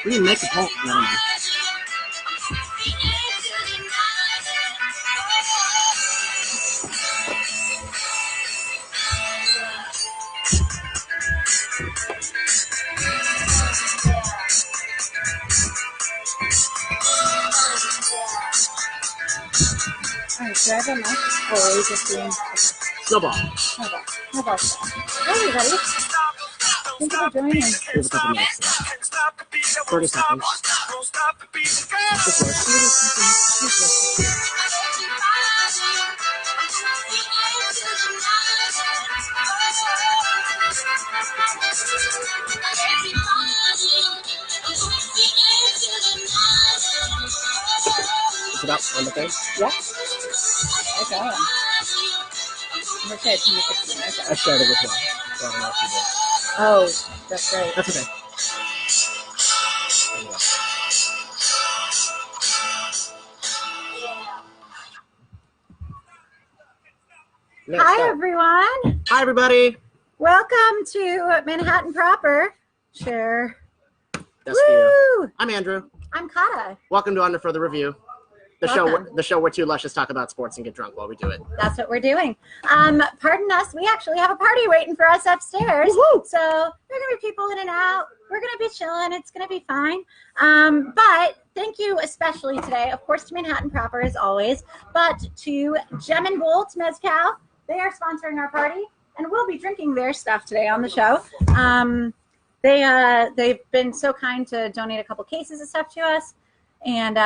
We didn't make the poll. No, no. Alright, so I have a mic. Oh, we're just doing Snowball. Snowball. Hi, everybody. Thank you for joining. We have a couple minutes left. 30 seconds. Is it up on the thing? Yeah. Okay. I'm going to say it's in the 15. Okay. I started with one. So I don't know if you did. Oh, that's right. That's okay. Next Hi, up. everyone. Hi, everybody. Welcome to Manhattan Proper. Share. That's for you. Woo! I'm Andrew. I'm Kata. Welcome to Under Further Review, Welcome. the show where two luscious talk about sports and get drunk while we do it. That's what we're doing. Pardon us. We actually have a party waiting for us upstairs. Woo-hoo! So there are going to be people in and out. We're going to be chilling. It's going to be fine. But thank you especially today, of course, to Manhattan Proper as always, but to Gem and Bolt Mezcal. They are sponsoring our party, and we'll be drinking their stuff today on the show. They've been so kind to donate a couple cases of stuff to us, and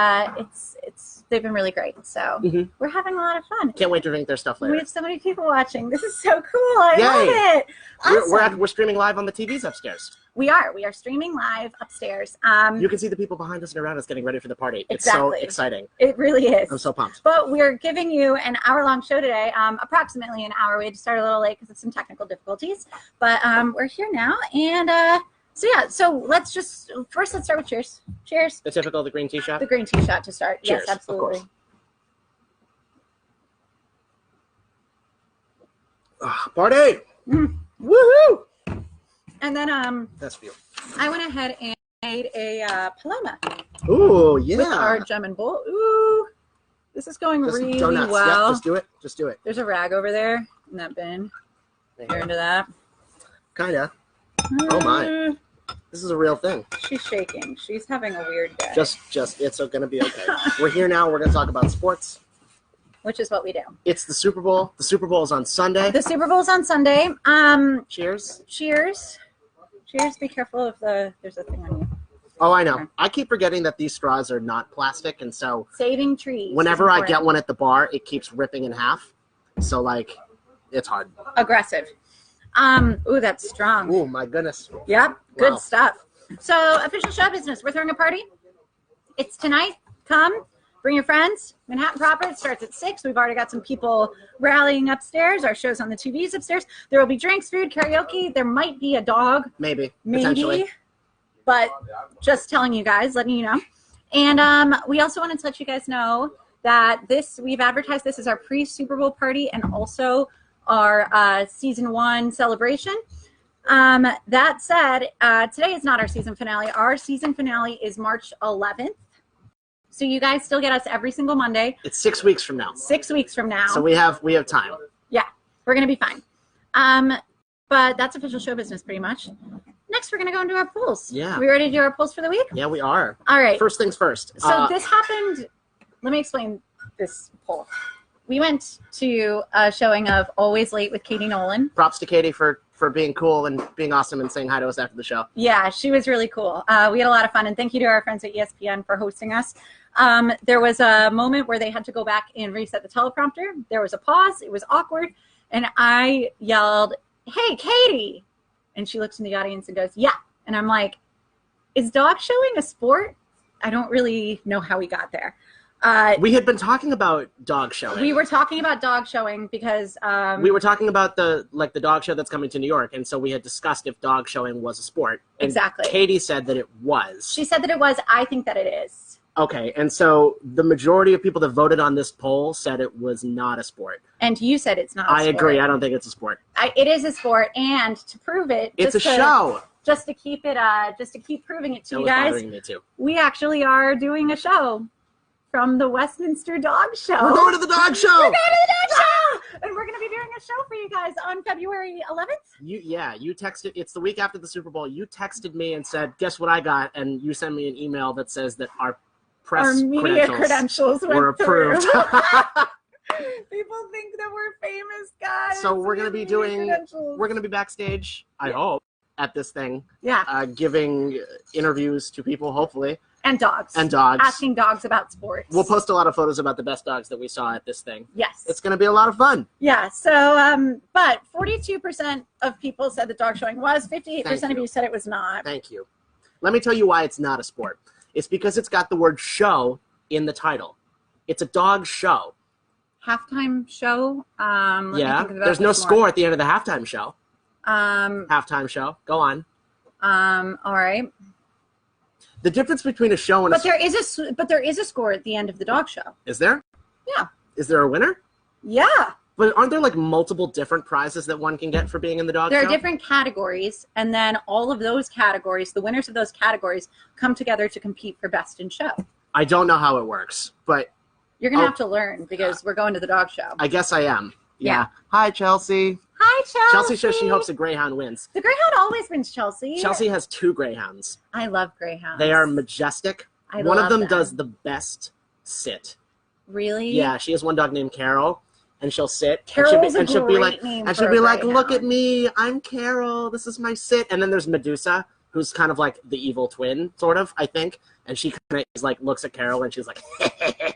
they've been really great. So we're having a lot of fun. Can't wait to drink their stuff later. We have so many people watching. This is so cool. I love it. Awesome. We're streaming live on the TVs upstairs. We are streaming live upstairs. You can see the people behind us and around us getting ready for the party. It's Exactly. so exciting. It really is. I'm so pumped. But we're giving you an hour-long show today, approximately an hour. We had to start a little late because of some technical difficulties. But we're here now. And so let's start with cheers. Cheers. The typical, the green tea shot? The green tea shot to start. Cheers, Yes, absolutely. of course. Party! Woohoo! And then That's for you. I went ahead and made a Paloma. Ooh, yeah. With our Gem and Bolt. Ooh, this is going Just really donuts. well. Yep, just do it. Just do it. There's a rag over there in that bin. You're into that? Kinda. Oh my. This is a real thing. She's shaking. She's having a weird day. Just, it's going to be okay. We're here now. We're going to talk about sports. Which is what we do. It's the Super Bowl. The Super Bowl is on Sunday. The Super Bowl's on Sunday. Cheers. Cheers. Cheers. Be careful of there's a thing on you. Oh, I know. I keep forgetting that these straws are not plastic, and so saving trees. Whenever I get one at the bar, it keeps ripping in half. So it's hard. Aggressive. Ooh, that's strong. Ooh, my goodness. Yep. Good Wow. stuff. So, official show business. We're throwing a party. It's tonight. Come. Bring your friends. Manhattan Proper. It starts at 6. We've already got some people rallying upstairs. Our show's on the TVs upstairs. There will be drinks, food, karaoke. There might be a dog. Maybe. Potentially. But just telling you guys, letting you know. And we also wanted to let you guys know that we've advertised this as our pre-Super Bowl party and also our season 1 celebration. That said, today is not our season finale. Our season finale is March 11th. So you guys still get us every single Monday. It's 6 weeks from now. 6 weeks from now. So we have time. Yeah, we're going to be fine. But that's official show business pretty much. Next, we're going to go into our polls. Yeah. We ready to do our polls for the week? Yeah, we are. All right. First things first. So this happened. Let me explain this poll. We went to a showing of Always Late with Katie Nolan. Props to Katie for being cool and being awesome and saying hi to us after the show. Yeah, she was really cool. We had a lot of fun, and thank you to our friends at ESPN for hosting us. There was a moment where they had to go back and reset the teleprompter. There was a pause. It was awkward, and I yelled, "Hey, Katie!" And she looks in the audience and goes, "Yeah." And I'm like, "Is dog showing a sport?" I don't really know how we got there. We had been talking about dog showing. We were talking about dog showing because we were talking about the dog show that's coming to New York, and so we had discussed if dog showing was a sport. And exactly. Katie said that it was. She said that it was. I think that it is. Okay, and so the majority of people that voted on this poll said it was not a sport. And you said it's not a sport. I agree. I don't think it's a sport. It is a sport, and to prove it... It's a show. just to keep proving it to you was guys, bothering me too. we actually are doing a show from the Westminster Dog Show. We're going to the dog show. We're going to the dog show, and we're going to be doing a show for you guys on February 11th. You texted. It's the week after the Super Bowl. You texted me and said, "Guess what I got?" And you sent me an email that says that our media credentials were approved. People think that we're famous guys. So we're going to be backstage, I hope, at this thing. Yeah. Giving interviews to people, hopefully. And dogs. Asking dogs about sports. We'll post a lot of photos about the best dogs that we saw at this thing. Yes. It's going to be a lot of fun. Yeah. So, but 42% of people said the dog showing was. 58% of you said it was not. Thank you. Let me tell you why it's not a sport. It's because it's got the word show in the title. It's a dog show. Halftime show. There's no score at the end of the halftime show. Halftime show. Go on. All right. The difference between a show and there is a score at the end of the dog show. Is there? Yeah. Is there a winner? Yeah. But aren't there like multiple different prizes that one can get for being in the dog show? There are different categories, and then all of those categories, the winners of those categories, come together to compete for best in show. I don't know how it works, but you're gonna have to learn because we're going to the dog show. I guess I am. Yeah. Hi, Chelsea. Hi, Chelsea. Chelsea says she hopes a greyhound wins. The greyhound always wins, Chelsea. Chelsea has 2 greyhounds. I love greyhounds. They are majestic. One of them does the best sit. Really? Yeah, she has one dog named Carol, and she'll sit. Carol's and she'll be like, greyhound. "Look at me, I'm Carol. This is my sit." And then there's Medusa, who's kind of like the evil twin, sort of, I think. And she kind of is like looks at Carol, and she's like,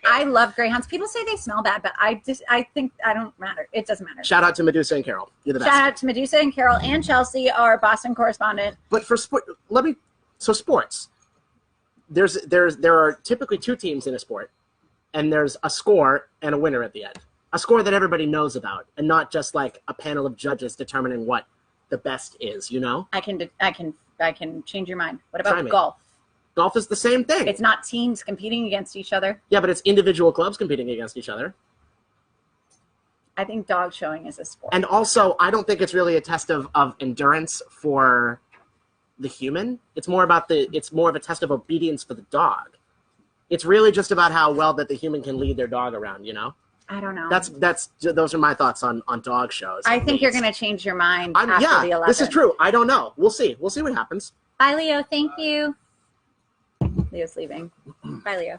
I love greyhounds. People say they smell bad, but I think I don't matter. It doesn't matter. Shout out to Medusa and Carol. You're the best. Shout out to Medusa and Carol and Chelsea, our Boston correspondent. But for sport, sports. There are typically 2 teams in a sport, and there's a score and a winner at the end. A score that everybody knows about, and not just like a panel of judges determining what the best is. You know? I can change your mind. What about golf? Golf is the same thing. It's not teams competing against each other. Yeah, but it's individual clubs competing against each other. I think dog showing is a sport. And also, I don't think it's really a test of endurance for the human. It's more of a test of obedience for the dog. It's really just about how well that the human can lead their dog around, you know? I don't know. Those are my thoughts on dog shows. I think you're going to change your mind after the 11th. This is true. I don't know. We'll see. We'll see what happens. Bye, Leo. Thank you. Leo's leaving. Bye, Leo.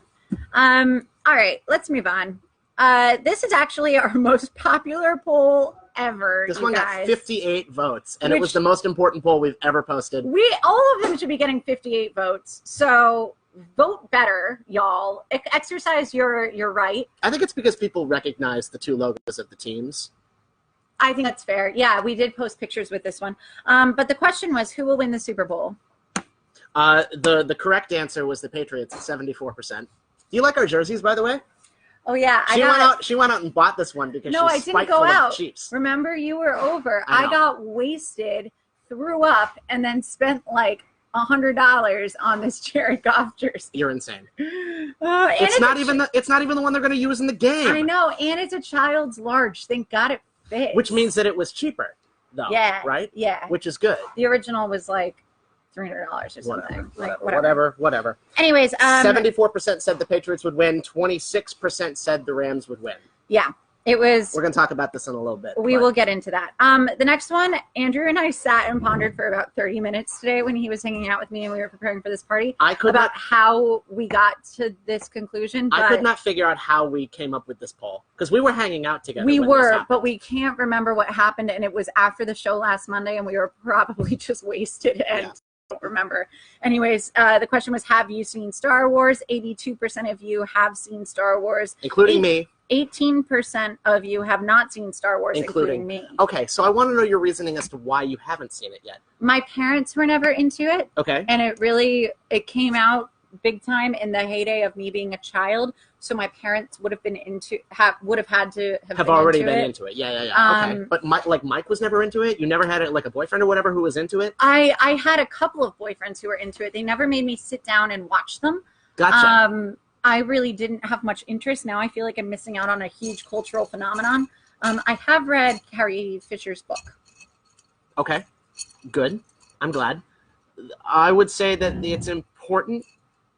All right, let's move on. This is actually our most popular poll ever. This one got 58 votes, and it was the most important poll we've ever posted. All of them should be getting 58 votes. So vote better, y'all. Exercise your right. I think it's because people recognize the 2 logos of the teams. I think that's fair. Yeah, we did post pictures with this one. But the question was, who will win the Super Bowl? The correct answer was the Patriots at 74%. Do you like our jerseys, by the way? Oh yeah, she went out and bought this one because I didn't go out. Chiefs. Remember, you were over. I got wasted, threw up, and then spent like $100 on this Jared Goff jersey. You're insane. It's not even the one they're going to use in the game. I know, and it's a child's large. Thank God it fits. Which means that it was cheaper, though. Yeah. Right. Yeah. Which is good. The original was like $300 or something. Whatever. Anyways, 74% said the Patriots would win. 26% said the Rams would win. Yeah, it was. We're going to talk about this in a little bit. We will get into that. The next one, Andrew and I sat and pondered for about 30 minutes today when he was hanging out with me and we were preparing for this party how we got to this conclusion. I could not figure out how we came up with this poll because we were hanging out together. We were, but we can't remember what happened, and it was after the show last Monday, and we were probably just wasted and don't remember. Anyways, the question was, have you seen Star Wars? 82% of you have seen Star Wars. Including me. 18% of you have not seen Star Wars, including me. Okay, so I want to know your reasoning as to why you haven't seen it yet. My parents were never into it. Okay. And it came out big time in the heyday of me being a child. So my parents would have been already been into it. Yeah. Okay. But Mike was never into it? You never had a boyfriend or whatever who was into it? I had a couple of boyfriends who were into it. They never made me sit down and watch them. Gotcha. I really didn't have much interest. Now I feel like I'm missing out on a huge cultural phenomenon. I have read Carrie Fisher's book. Okay. Good. I'm glad. I would say that it's important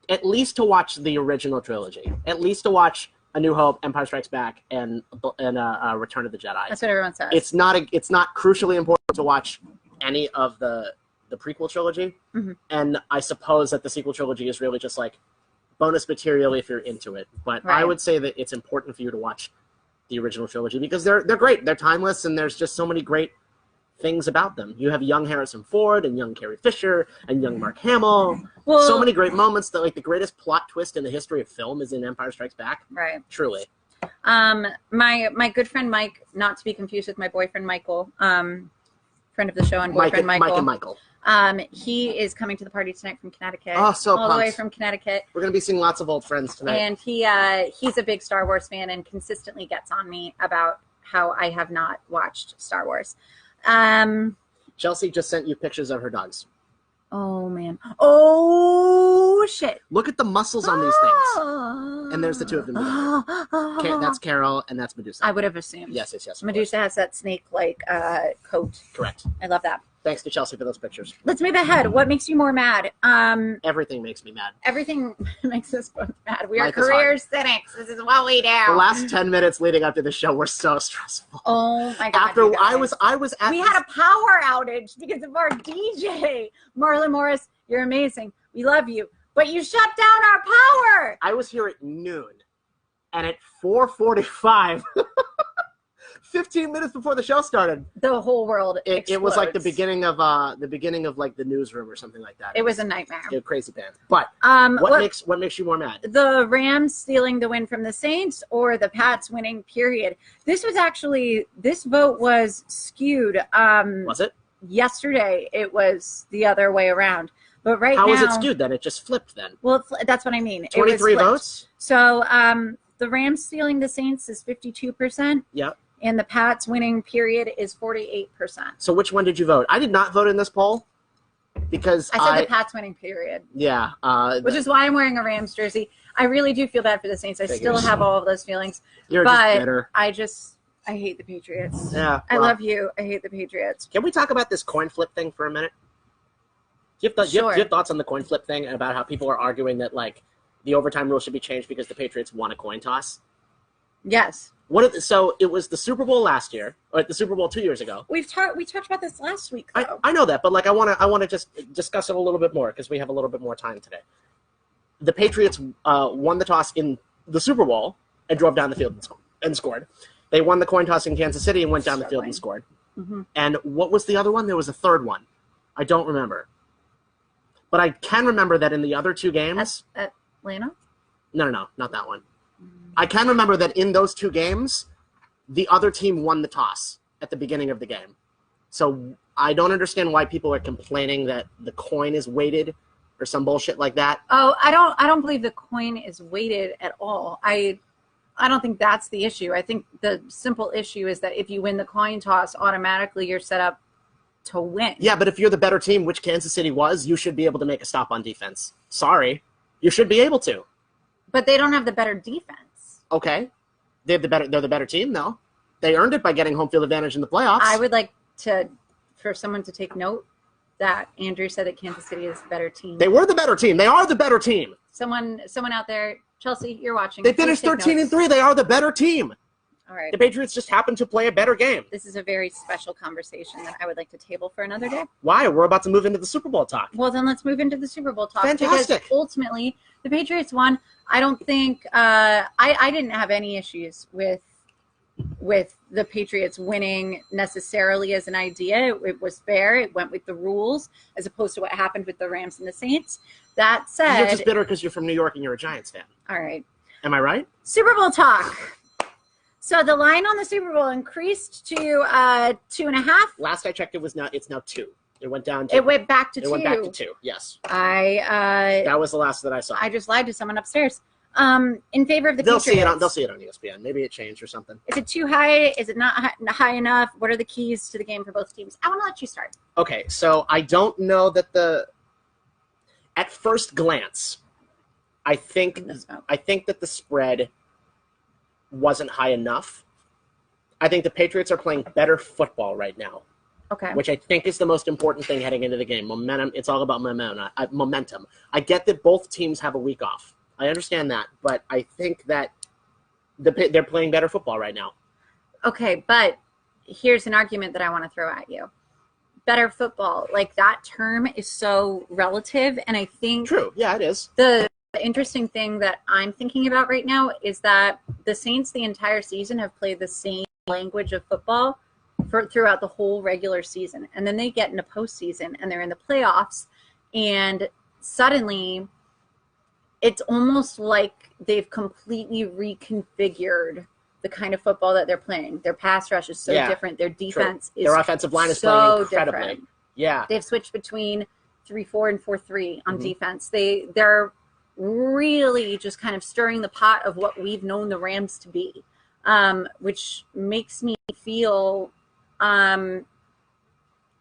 at least to watch the original trilogy, at least to watch A New Hope, Empire Strikes Back, and Return of the Jedi. That's what everyone says. It's not crucially important to watch any of the prequel trilogy, and I suppose that the sequel trilogy is really just like bonus material if you're into it. But I would say that it's important for you to watch the original trilogy because they're great. They're timeless, and there's just so many great things about them. You have young Harrison Ford and young Carrie Fisher and young Mark Hamill. Well, so many great moments that like the greatest plot twist in the history of film is in Empire Strikes Back. Right. Truly. My good friend Mike, not to be confused with my boyfriend Michael, friend of the show and boyfriend Mike and Michael. He is coming to the party tonight from Connecticut. Oh, so all the way from Connecticut. We're gonna be seeing lots of old friends tonight. And he's a big Star Wars fan and consistently gets on me about how I have not watched Star Wars. Chelsea just sent you pictures of her dogs. Oh man. Oh shit. Look at the muscles on these things. And there's the two of them together. That's Carol and that's Medusa. I would have assumed. Yes. Medusa has that snake-like coat. Correct. I love that. Thanks to Chelsea for those pictures. Let's move ahead. What makes you more mad? Everything makes me mad. Everything makes us both mad. We are career cynics. This is what we do. The last 10 minutes leading up to the show were so stressful. Oh my god! After I was at we had a power outage because of our DJ, Marlon Morris. You're amazing. We love you, but you shut down our power. I was here at noon, and at 4:45. 15 minutes before the show started, the whole world it was like the beginning of like the newsroom or something like that. It was a nightmare. It was crazy pants. But what makes you more mad? The Rams stealing the win from the Saints or the Pats winning, period. This vote was skewed. Was it? Yesterday it was the other way around. But right now, how was it skewed then? It just flipped then. Well, that's what I mean. 23 votes? So the Rams stealing the Saints is 52%. Yep. And the Pats winning, period, is 48%. So which one did you vote? I did not vote in this poll because I said the Pats winning, period. Yeah. Which is why I'm wearing a Rams jersey. I really do feel bad for the Saints. I still have all of those feelings. You're just bitter. I hate the Patriots. Yeah. I love you. I hate the Patriots. Can we talk about this coin flip thing for a minute? Do you have thoughts on the coin flip thing and about how people are arguing that like the overtime rule should be changed because the Patriots won a coin toss? Yes. So it was the Super Bowl last year, or the Super Bowl 2 years ago. We talked about this last week, though. I know that, but like I want to just discuss it a little bit more because we have a little bit more time today. The Patriots won the toss in the Super Bowl and drove down the field and scored. They won the coin toss in Kansas City and went down the field and scored. Mm-hmm. And what was the other one? There was a third one. I don't remember. But I can remember that in the other two games. Atlanta? No, not that one. I can remember that in those two games, the other team won the toss at the beginning of the game. So I don't understand why people are complaining that the coin is weighted or some bullshit like that. Oh, I don't believe the coin is weighted at all. I don't think that's the issue. I think the simple issue is that if you win the coin toss, automatically you're set up to win. Yeah, but if you're the better team, which Kansas City was, you should be able to make a stop on defense. Sorry. You should be able to. But they don't have the better defense. Okay. They're the better team, though. They earned it by getting home field advantage in the playoffs. I would like for someone to take note that Andrew said that Kansas City is the better team. They were the better team. They are the better team. Someone out there, Chelsea, you're watching. They finished 13-3. They are the better team. All right. The Patriots just happened to play a better game. This is a very special conversation that I would like to table for another day. Why? We're about to move into the Super Bowl talk. Well, then let's move into the Super Bowl talk. Fantastic. Because ultimately, the Patriots won. I don't think I didn't have any issues with the Patriots winning necessarily as an idea. It was fair. It went with the rules as opposed to what happened with the Rams and the Saints. That said, you're just bitter because you're from New York and you're a Giants fan. All right. Am I right? Super Bowl talk. So the line on the Super Bowl increased to 2.5. Last I checked, it's now 2. It went down. It went back to 2. It went back to 2. Yes. That was the last that I saw. I just lied to someone upstairs. In favor of the Patriots. They'll see it on ESPN. Maybe it changed or something. Is it too high? Is it not high enough? What are the keys to the game for both teams? I want to let you start. Okay, so I don't know that at first glance, I think that the spread wasn't high enough. I think the Patriots are playing better football right now. Okay. which I think is the most important thing heading into the game. Momentum. It's all about momentum. I get that both teams have a week off. I understand that, but I think that they're playing better football right now. Okay, but here's an argument that I want to throw at you. Better football, like that term is so relative, and I think True. Yeah, it is. The interesting thing that I'm thinking about right now is that the Saints the entire season have played the same language of football throughout the whole regular season, and then they get into postseason and they're in the playoffs, and suddenly it's almost like they've completely reconfigured the kind of football that they're playing. Their pass rush is so different. Their defense is their offensive line is so playing incredibly. Different. Yeah. They've switched between 3-4 and 4-3 on defense. They're really just kind of stirring the pot of what we've known the Rams to be, which makes me feel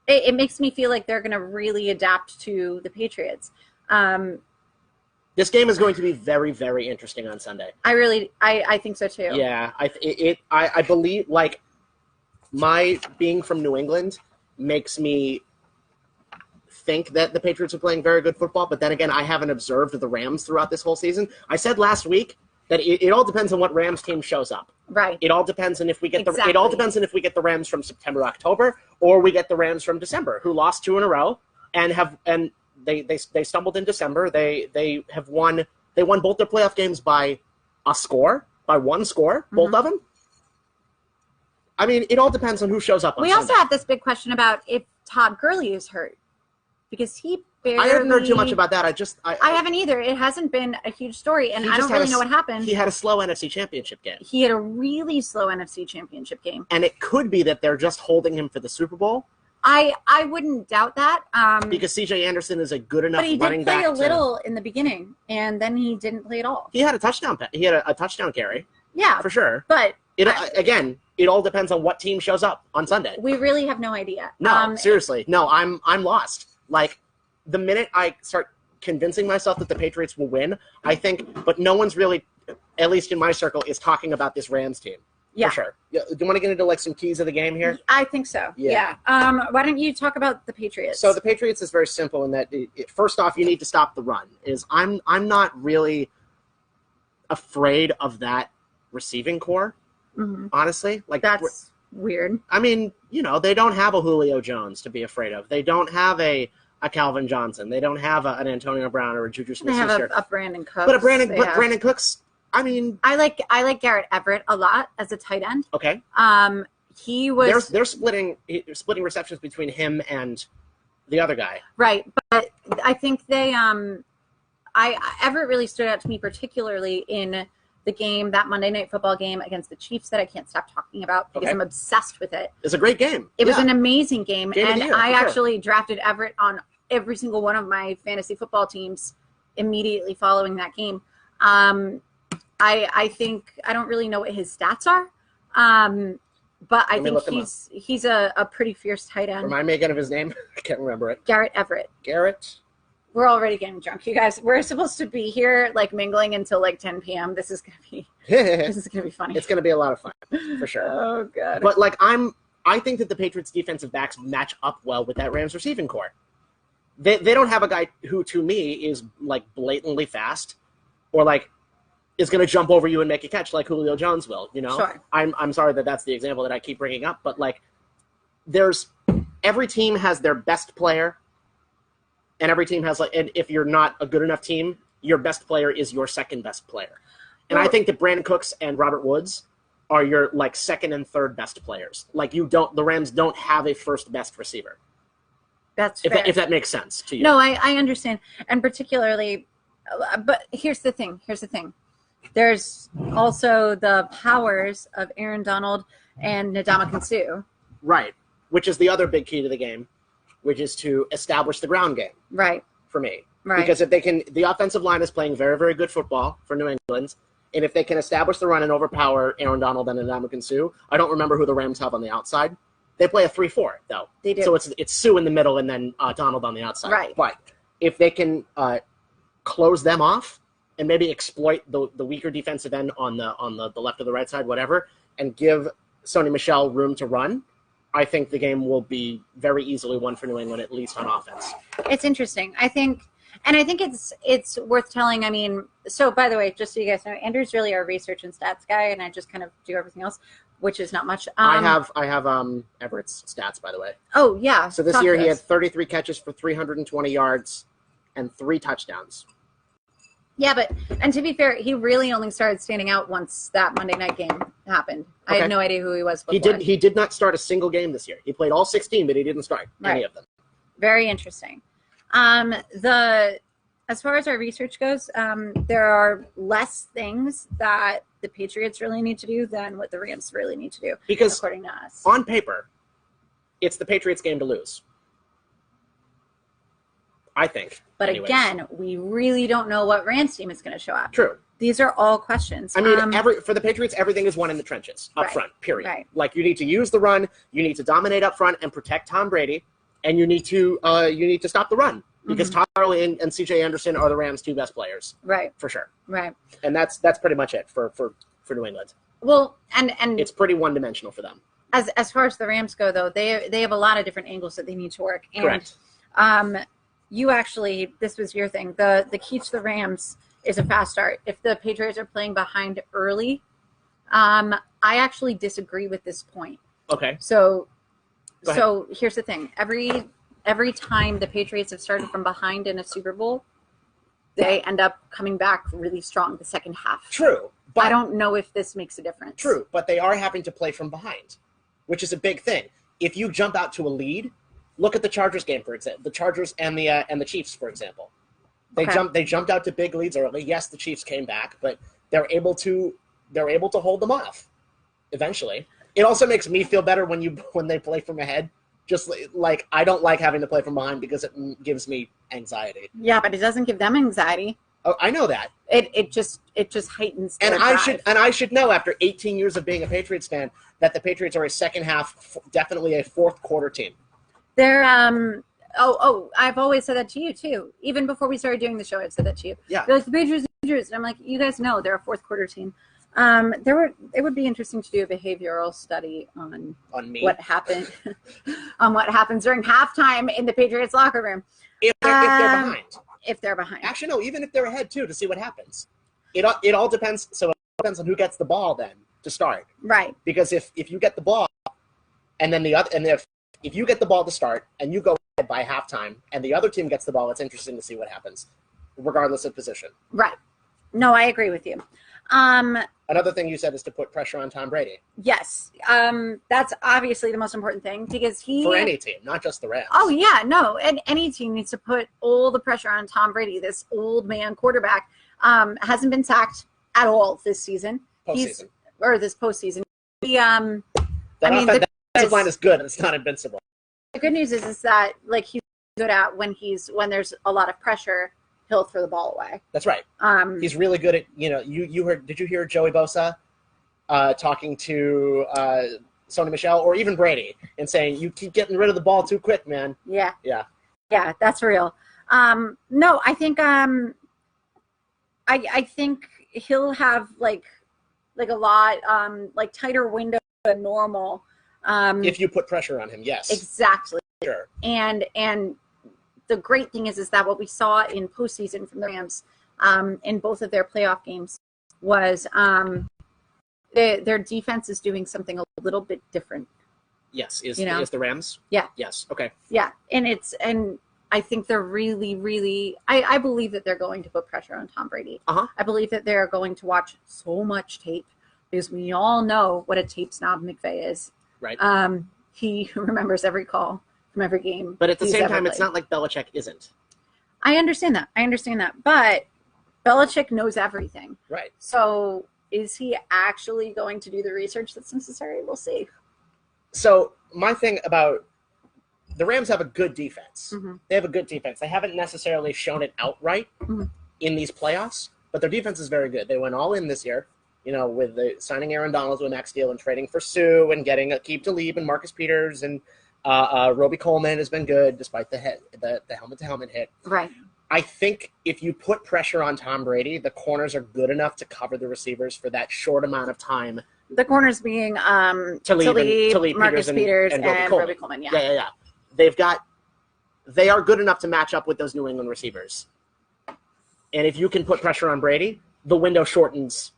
it makes me feel like they're going to really adapt to the Patriots. This game is going to be very, very interesting on Sunday. I think so too. Yeah, I believe, like, my being from New England makes me think that the Patriots are playing very good football, but then again, I haven't observed the Rams throughout this whole season. I said last week that it all depends on what Rams team shows up. Right. It all depends on if we get it all depends on if we get the Rams from September, October, or we get the Rams from December, who lost 2 in a row and they stumbled in December. They won both their playoff games by one score, both of them. I mean, it all depends on who shows up on Sunday. We also have this big question about if Todd Gurley is hurt, because he barely... I haven't heard too much about that. I haven't either. It hasn't been a huge story, and I don't really know what happened. He had a slow NFC Championship game. He had a really slow NFC Championship game. And it could be that they're just holding him for the Super Bowl. I wouldn't doubt that. Because C.J. Anderson is a good enough running back. But he did play a little in the beginning, and then he didn't play at all. He had a touchdown. He had a touchdown carry. Yeah. For sure. But... Again, it all depends on what team shows up on Sunday. We really have no idea. No, seriously. No, I'm lost. Like, the minute I start convincing myself that the Patriots will win, I think, but no one's really, at least in my circle, is talking about this Rams team. Yeah. For sure. Do you want to get into, like, some keys of the game here? I think so. Yeah. Why don't you talk about the Patriots? So the Patriots is very simple in that, first off, you need to stop the run. I'm not really afraid of that receiving core. Honestly, like, that's weird. I mean, they don't have a Julio Jones to be afraid of. They don't have a Calvin Johnson. They don't have an Antonio Brown or a Juju Smith-Schuster. They have a Brandon Cooks. But Brandon Cooks. I mean, I like Garrett Everett a lot as a tight end. Okay. He was. They're splitting receptions between him and the other guy. Right, but I think they Everett really stood out to me, particularly in the game, that Monday Night Football game against the Chiefs that I can't stop talking about because I'm obsessed with it. It's a great game. It was an amazing game. And I actually drafted Everett on every single one of my fantasy football teams immediately following that game. I think, I don't really know what his stats are, but I think he's a pretty fierce tight end. Remind me again of his name. I can't remember it. Garrett Everett. Garrett. We're already getting drunk, you guys. We're supposed to be here, like, mingling until, like, 10 p.m. This is gonna be funny. It's gonna be a lot of fun, for sure. Oh, God. But, like, I think that the Patriots' defensive backs match up well with that Rams receiving core. They don't have a guy who, to me, is, like, blatantly fast or, like, is going to jump over you and make a catch like Julio Jones will, Sure. I'm sorry that that's the example that I keep bringing up, but, like, every team has their best player. And every team has, like, and if you're not a good enough team, your best player is your second best player. And I think that Brandon Cooks and Robert Woods are your, like, second and third best players. Like, the Rams don't have a first best receiver. That's fair. If that makes sense to you. No, I understand. And particularly, but here's the thing. There's also the powers of Aaron Donald and Ndamukong Suh. Right. Which is the other big key to the game, which is to establish the ground game. Right. For me. Right. Because if they can, the offensive line is playing very, very good football for New England, and if they can establish the run and overpower Aaron Donald and Ndamukong Suh, I don't remember who the Rams have on the outside. They play a 3-4, though. They do. So it's Suh in the middle and then Donald on the outside. Right. But if they can close them off and maybe exploit the weaker defensive end on the left or the right side, whatever, and give Sony Michel room to run, I think the game will be very easily won for New England, at least on offense. It's interesting. I think it's worth telling. I mean, so by the way, just so you guys know, Andrew's really our research and stats guy, and I just kind of do everything else, which is not much. I have Everett's stats, by the way. Oh yeah. So this year he had 33 catches for 320 yards and 3 touchdowns. Yeah, and to be fair, he really only started standing out once that Monday night game happened. Okay. I had no idea who he was before. He did not start a single game this year. He played all 16, but he didn't start any of them. Very interesting. As far as our research goes, there are less things that the Patriots really need to do than what the Rams really need to do. Because according to us, on paper, it's the Patriots' game to lose. I think. But again, we really don't know what Rams team is going to show up. True. These are all questions. I mean, for the Patriots, everything is won in the trenches up front, period. Right. Like, you need to use the run, you need to dominate up front and protect Tom Brady, and you need to stop the run. Because Todd Gurley and C.J. Anderson are the Rams' 2 best players. Right. For sure. Right. And that's pretty much it for New England. Well, and it's pretty one-dimensional for them. As far as the Rams go, though, they have a lot of different angles that they need to work. And, correct. You actually, this was your thing. The key to the Rams is a fast start. If the Patriots are playing behind early, I actually disagree with this point. Okay. So here's the thing. Every time the Patriots have started from behind in a Super Bowl, they end up coming back really strong the second half. True. But I don't know if this makes a difference. True, but they are having to play from behind, which is a big thing. If you jump out to a lead, look at the Chargers game, for example. The Chargers and the Chiefs, for example. They jumped out to big leads early. Yes, the Chiefs came back, but they're able to hold them off eventually. It also makes me feel better when they play from ahead. Just like I don't like having to play from behind because it gives me anxiety. Yeah, but it doesn't give them anxiety. Oh, I know that. It just heightens. And I should know after 18 years of being a Patriots fan that the Patriots are a second half, definitely a fourth quarter team. They're I've always said that to you too. Even before we started doing the show, I've said that to you. Yeah. Those Patriots, and I'm like, you guys know they're a fourth quarter team. It would be interesting to do a behavioral study on me. What happened on what happens during halftime in the Patriots locker room. If they're behind. If they're behind. Actually, no, even if they're ahead too, to see what happens. It all depends. So it depends on who gets the ball then to start. Right. Because if you get the ball and then if you get the ball to start and you go ahead by halftime and the other team gets the ball, it's interesting to see what happens, regardless of position. Right. No, I agree with you. Another thing you said is to put pressure on Tom Brady. Yes. That's obviously the most important thing because for any team, not just the Rams. Oh yeah, no. And any team needs to put all the pressure on Tom Brady. This old man quarterback hasn't been sacked at all this season. This postseason. The offensive line is good and it's not invincible. The good news is that like he's good at when there's a lot of pressure, he'll throw the ball away. That's right. He's really good at, did you hear Joey Bosa talking to Sony Michel or even Brady and saying, you keep getting rid of the ball too quick, man. Yeah. Yeah. Yeah, that's real. No, I think I think he'll have like a lot like tighter window than normal. If you put pressure on him, yes. Exactly. Sure. And the great thing is that what we saw in postseason from the Rams in both of their playoff games was their defense is doing something a little bit different. Yes. Is the Rams? Yeah. Yes. Okay. Yeah. And I think they're really, really I believe that they're going to put pressure on Tom Brady. Uh-huh. I believe that they're going to watch so much tape because we all know what a tape snob McVay is. Right. He remembers every call from every game. But at the same time, it's not like Belichick isn't. I understand that. But Belichick knows everything. Right. So is he actually going to do the research that's necessary? We'll see. So my thing about the Rams have a good defense. Mm-hmm. They have a good defense. They haven't necessarily shown it outright in these playoffs, but their defense is very good. They went all in this year. With signing Aaron Donald to a max deal and trading for Sue and getting Aqib Talib and Marcus Peters and Roby Coleman has been good despite the helmet-to-helmet hit. Right. I think if you put pressure on Tom Brady, the corners are good enough to cover the receivers for that short amount of time The corners being Talib, Marcus Peters, and Roby Coleman. Yeah. They are good enough to match up with those New England receivers. And if you can put pressure on Brady, the window shortens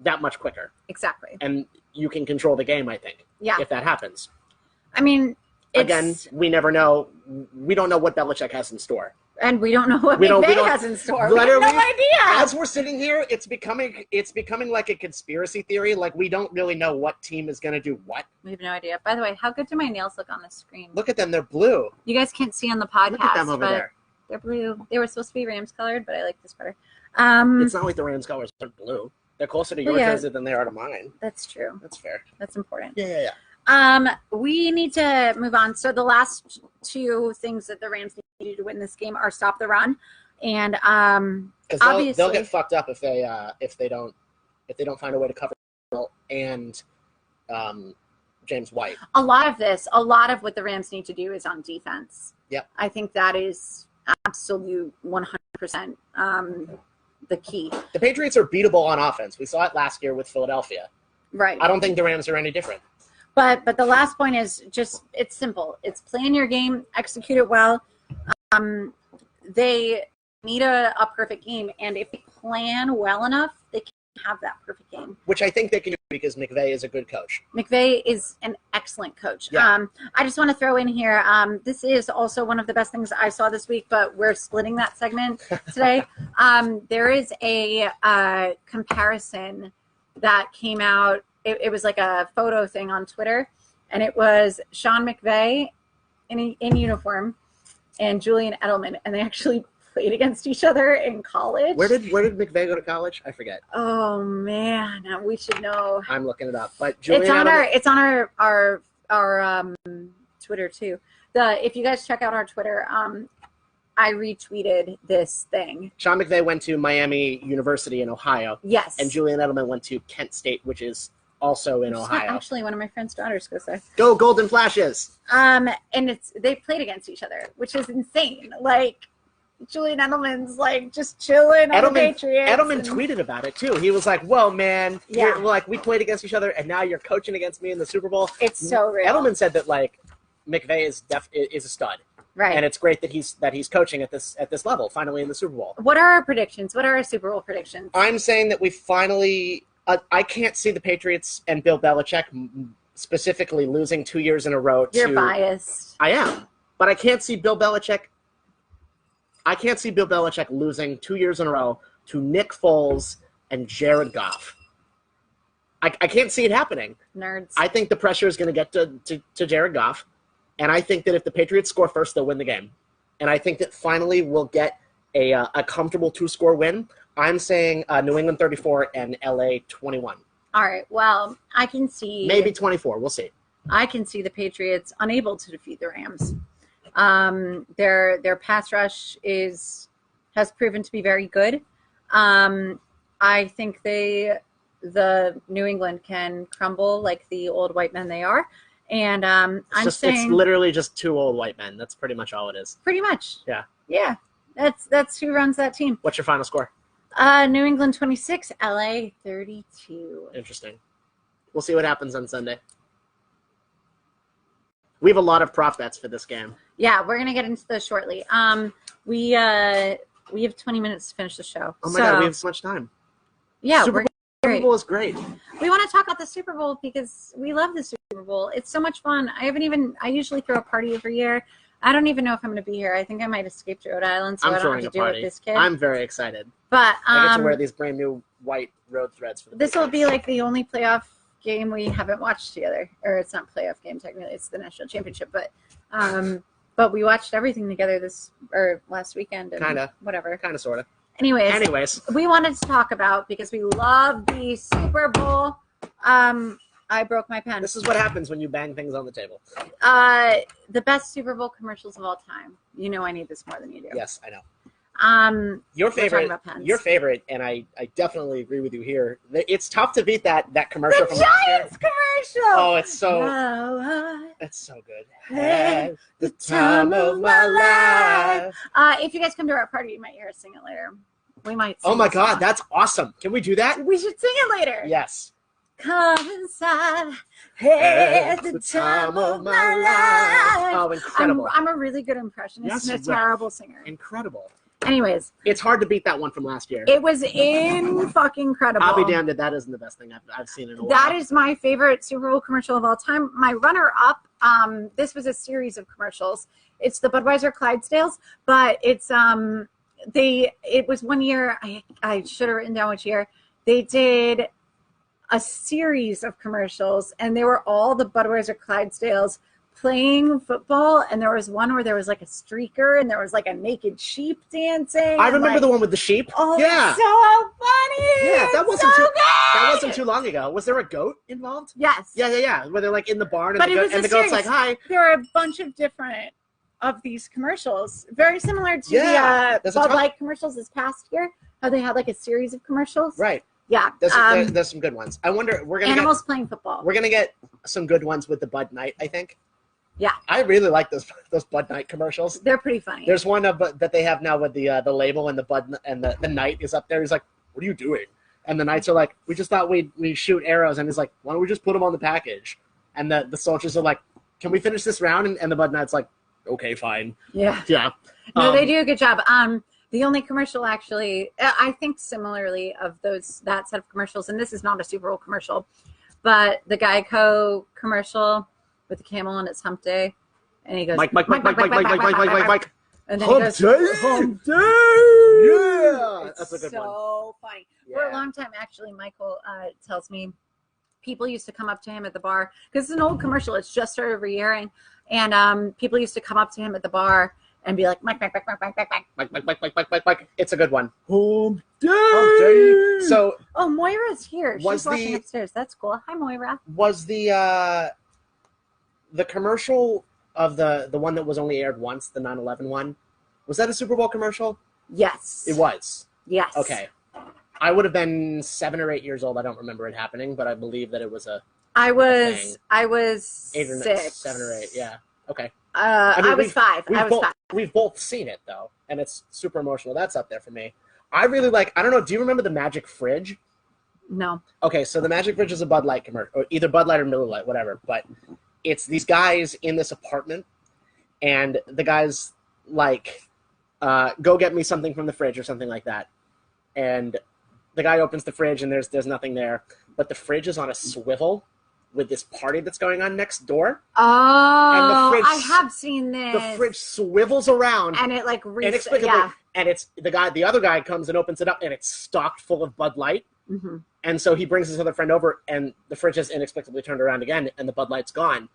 that much quicker. Exactly. And you can control the game, I think, if that happens. I mean, again, we never know. We don't know what Belichick has in store. And we don't know what McVay has in store. We have no idea. As we're sitting here, it's becoming like a conspiracy theory. Like, we don't really know what team is going to do what. We have no idea. By the way, how good do my nails look on the screen? Look at them. They're blue. You guys can't see on the podcast. Look at them over there. They're blue. They were supposed to be Rams colored, but I like this better. It's not like the Rams colors are blue. They're closer to your jersey than they are to mine. That's true. That's fair. That's important. Yeah. We need to move on. So the last two things that the Rams need to win this game are stop the run, and obviously they'll get fucked up if they don't find a way to cover and James White. A lot of what the Rams need to do is on defense. Yep. I think that is absolute 100% the key. The Patriots are beatable on offense. We saw it last year with Philadelphia. Right. I don't think the Rams are any different. But the last point is just, it's simple. It's plan your game, execute it well. They need a perfect game, and if they plan well enough, they can have that perfect game. Which I think they can do because McVay is a good coach. McVay is an excellent coach. Yeah. I just want to throw in here, this is also one of the best things I saw this week, but we're splitting that segment today. There is a comparison that came out. It was like a photo thing on Twitter, and it was Sean McVay in uniform and Julian Edelman, and they actually played against each other in college. Where did McVay go to college? I forget. Oh man, we should know. I'm looking it up, but it's on our Twitter too. If you guys check out our Twitter, I retweeted this thing. Sean McVay went to Miami University in Ohio. Yes, and Julian Edelman went to Kent State, which is also in Ohio. Actually, one of my friend's daughters goes there. Go Golden Flashes! And they played against each other, which is insane. Like, Julian Edelman's like just chilling on the Patriots. Edelman tweeted about it too. He was like, "Whoa, man! Yeah, we played against each other, and now you're coaching against me in the Super Bowl." It's so real. Edelman said that like McVay is a stud, right? And it's great that he's coaching at this level, finally in the Super Bowl. What are our predictions? What are our Super Bowl predictions? I'm saying that we finally. I can't see the Patriots and Bill Belichick specifically losing 2 years in a row. You're biased. I am, but I can't see Bill Belichick. I can't see Bill Belichick losing 2 years in a row to Nick Foles and Jared Goff. I can't see it happening. Nerds. I think the pressure is going to get to Jared Goff, and I think that if the Patriots score first, they'll win the game. And I think that finally we'll get a comfortable 2-score win. I'm saying New England 34 and LA 21. All right. Well, I can see maybe 24. We'll see. I can see the Patriots unable to defeat the Rams. Their pass rush has proven to be very good. I think the New England can crumble like the old white men they are. And it's literally just two old white men. That's pretty much all it is. Pretty much. Yeah. Yeah. That's who runs that team. What's your final score? New England 26, LA 32. Interesting. We'll see what happens on Sunday. We have a lot of prop bets for this game. Yeah, we're gonna get into those shortly. We have 20 minutes to finish the show. Oh my God, we have so much time. Yeah, Super Bowl is great. We want to talk about the Super Bowl because we love the Super Bowl. It's so much fun. I usually throw a party every year. I don't even know if I'm going to be here. I think I might escape to Rhode Island, so I don't have to deal with this kid. I'm very excited. But I get to wear these brand new white road threads for the This will be like the only playoff game we haven't watched together. Or it's not playoff game technically, it's the national championship. But we watched everything together last weekend and kinda. Whatever. Kinda sorta. Anyways, we wanted to talk about, because we love the Super Bowl. I broke my pen. This is what happens when you bang things on the table. The best Super Bowl commercials of all time. You know I need this more than you do. Yes, I know. Your favorite, and I definitely agree with you here. It's tough to beat that commercial from last year. Giants commercial. Oh, it's so good. Had the time of my life. If you guys come to our party, you might hear us sing it later. We might. Oh my God, that's awesome! Can we do that? We should sing it later. Yes. come inside at the time of my life. Oh, incredible. I'm a really good impressionist and a terrible singer. Incredible. Anyways. It's hard to beat that one from last year. It was fucking incredible. I'll be damned if that isn't the best thing I've seen in a while. That is my favorite Super Bowl commercial of all time. My runner-up, this was a series of commercials. It's the Budweiser Clydesdales, but it's it was one year, I should have written down which year, they did a series of commercials, and they were all the Budweiser Clydesdales playing football, and there was one where there was like a streaker and there was like a naked sheep dancing. I remember the one with the sheep. Oh, yeah. So funny. Yeah, that wasn't too long ago. Was there a goat involved? Yes. Yeah. Where they're like in the barn and, the goat's series. like, hi. There are a bunch of different of these commercials, very similar to the Bud Light commercials this past year, how they had like a series of commercials. Right. Yeah. There's some good ones. I wonder, animals playing football. We're gonna get some good ones with the Bud Night, I think. Yeah. I really like those Bud Night commercials. They're pretty funny. There's one that they have now with the label and the Bud and the Knight is up there. He's like, "What are you doing?" And the Knights are like, "We just thought we'd shoot arrows." And he's like, "Why don't we just put them on the package?" And the soldiers are like, "Can we finish this round?" And the Bud Knight's like, "Okay, fine." Yeah. Yeah. No, they do a good job. The only commercial actually, I think similarly of that set of commercials, and this is not a Super Bowl commercial, but the Geico commercial with the camel on its hump day, and he goes, Mike. And then Hump he goes, day. Hump day. Yeah. That's a good one. So funny. Yeah. For a long time, actually, Michael tells me people used to come up to him at the bar, because it's an old commercial. It's just started re-airing. And people used to come up to him at the bar and be like, Mike. It's a good one. Hump day. So. Oh, Moira's here. She's watching upstairs. That's cool. Hi, Moira. Was the commercial of the one that was only aired once, the 9/11 one, was that a Super Bowl commercial? Yes. It was. Yes. Okay. I would have been 7 or 8 years old. I don't remember it happening, but I believe that it was a. I was 8 or 6. 7 or 8. Yeah. Okay. I was 5. We've both seen it though, and it's super emotional. That's up there for me. I really like. I don't know. Do you remember the Magic Fridge? No. Okay, so the Magic Fridge is a Bud Light commercial, or either Bud Light or Miller Lite, whatever. But it's these guys in this apartment, and the guy's like, "Go get me something from the fridge" or something like that. And the guy opens the fridge, and there's nothing there, but the fridge is on a swivel with this party that's going on next door. Oh, and the fridge, I have seen this. The fridge swivels around, and it like inexplicably, and it's the other guy comes and opens it up, and it's stocked full of Bud Light. Mm-hmm. And so he brings his other friend over, and the fridge has inexplicably turned around again, and the Bud Light's gone.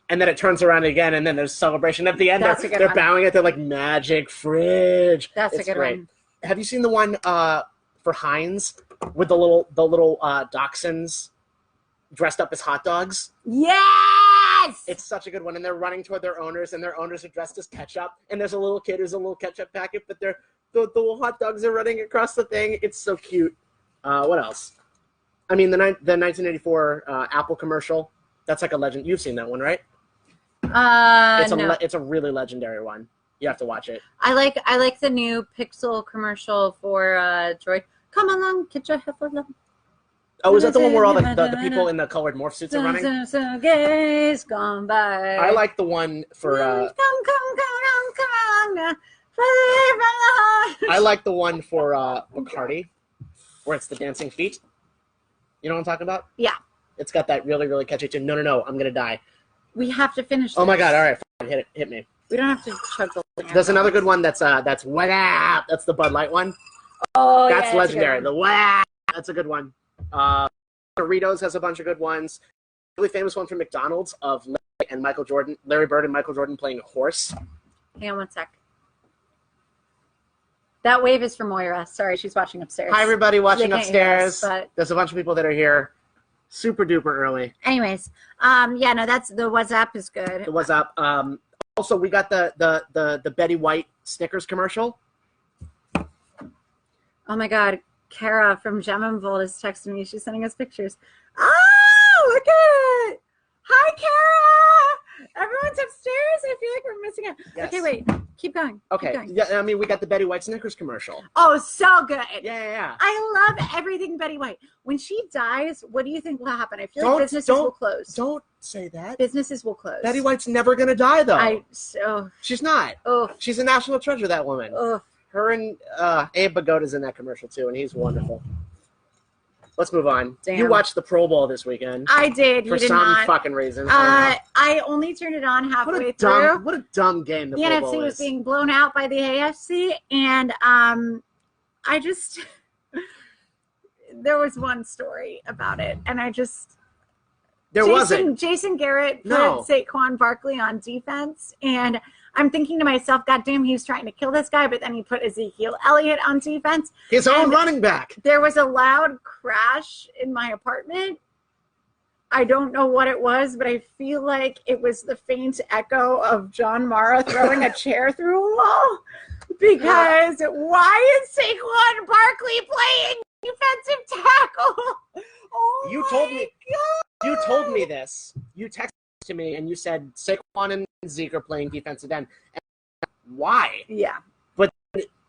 And then it turns around again, and then there's celebration at the end. They're bowing at the like Magic Fridge. That's a good one. Have you seen the one for Heinz with the little dachshunds dressed up as hot dogs? Yes! It's such a good one, and they're running toward their owners, and their owners are dressed as ketchup, and there's a little kid who's a little ketchup packet, but the little hot dogs are running across the thing. It's so cute. What else? I mean, the 1984 Apple commercial. That's like a legend. You've seen that one, right? No. It's a really legendary one. You have to watch it. I like the new Pixel commercial for Droid. Come along, get your heifer love. Oh, is that the one where all the people in the colored morph suits are running? Days gone by. I like the one for. Come. I like the one for Bacardi, where it's the dancing feet. You know what I'm talking about? Yeah. It's got that really, really catchy tune. No, I'm gonna die. We have to finish this. Oh my god! All right, fine, hit me. We don't have to chug the thing. There's another good one that's what up. That's the Bud Light one. Oh, that's legendary. The wow. That's a good one. Doritos has a bunch of good ones. Really famous one from McDonald's of Larry Bird and Michael Jordan playing a horse. Hang on one sec. That wave is for Moira. Sorry, she's watching upstairs. Hi, everybody watching upstairs. Us, there's a bunch of people that are here. Super duper early. Anyways, that's the WhatsApp is good. The WhatsApp. Also, we got the Betty White Snickers commercial. Oh my God, Kara from Gem and Volt is texting me. She's sending us pictures. Oh, look at it! Hi, Kara. Everyone's upstairs. I feel like we're missing out. Yes. Okay, wait. Keep going. Okay. Keep going. Yeah, I mean, we got the Betty White Snickers commercial. Oh, so good. Yeah. I love everything Betty White. When she dies, what do you think will happen? I feel like businesses will close. Don't say that. Businesses will close. Betty White's never going to die, though. She's not. Oh. She's a national treasure, that woman. Oh. Her and Abe Vigoda's in that commercial, too, and he's wonderful. Let's move on. Damn. You watched the Pro Bowl this weekend. I did. For some fucking reason. I only turned it on halfway through. What a dumb game the Pro Bowl NFC is. was being blown out by the AFC, and I just there was one story about it, and Jason Garrett put Saquon Barkley on defense, and I'm thinking to myself, God damn, he was trying to kill this guy, but then he put Ezekiel Elliott on defense. His own running back. There was a loud crash in my apartment. I don't know what it was, but I feel like it was the faint echo of John Mara throwing a chair through a wall. Because why is Saquon Barkley playing defensive tackle? Oh, you told me this. You texted to me and you said Saquon and Zeke are playing defensive end. And why? Yeah. But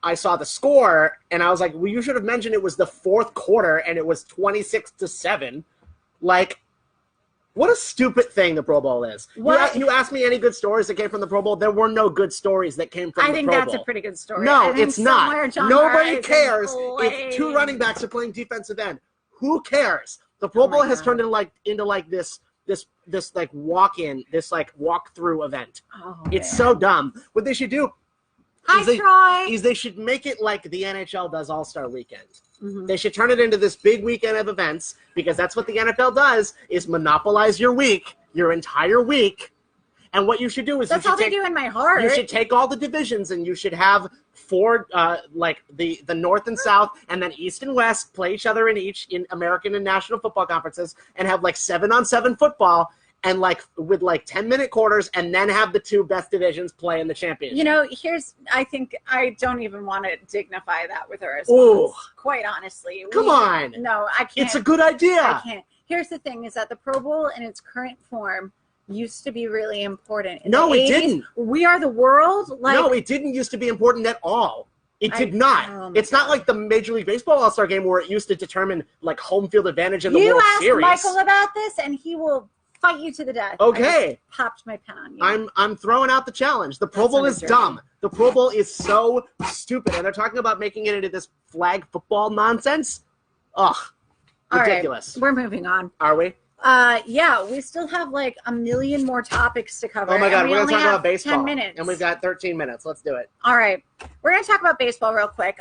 I saw the score and I was like, well, you should have mentioned it was the fourth quarter and it was 26-7. Like, what a stupid thing the Pro Bowl is. You asked me any good stories that came from the Pro Bowl. There were no good stories that came from the Pro Bowl. I think that's a pretty good story. No, it's not. Nobody cares if two running backs are playing defensive end. Who cares? The Pro Bowl has turned into this like walk-in, this like walk-through event. Oh, it's so dumb. What they should do is they should make it like the NHL does All-Star Weekend. Mm-hmm. They should turn it into this big weekend of events because that's what the NFL does is monopolize your week, your entire week. And what you should do is that's how they do in my heart. You should take all the divisions and you should have four, like the North and South, and then East and West play each other in American and National Football Conferences, and have like 7-on-7 football, and like with like 10-minute quarters, and then have the two best divisions play in the championship. You know, I think I don't even want to dignify that with her as well. Quite honestly, come on. No, I can't. It's a good idea. I can't. Here's the thing: is that the Pro Bowl in its current form used to be really important. No, it didn't. We Are the World. No, it didn't used to be important at all. It did not. It's not like the Major League Baseball All-Star Game where it used to determine like home field advantage in the World Series. You ask Michael about this, and he will fight you to the death. Okay. I just popped my pen on you. I'm throwing out the challenge. The Pro Bowl is dumb. The Pro Bowl is so stupid, and they're talking about making it into this flag football nonsense. Ugh, ridiculous. All right, we're moving on. Are we? Yeah, we still have like a million more topics to cover. Oh my God, we're going to talk about baseball. 10 minutes. And we've got 13 minutes. Let's do it. All right. We're going to talk about baseball real quick.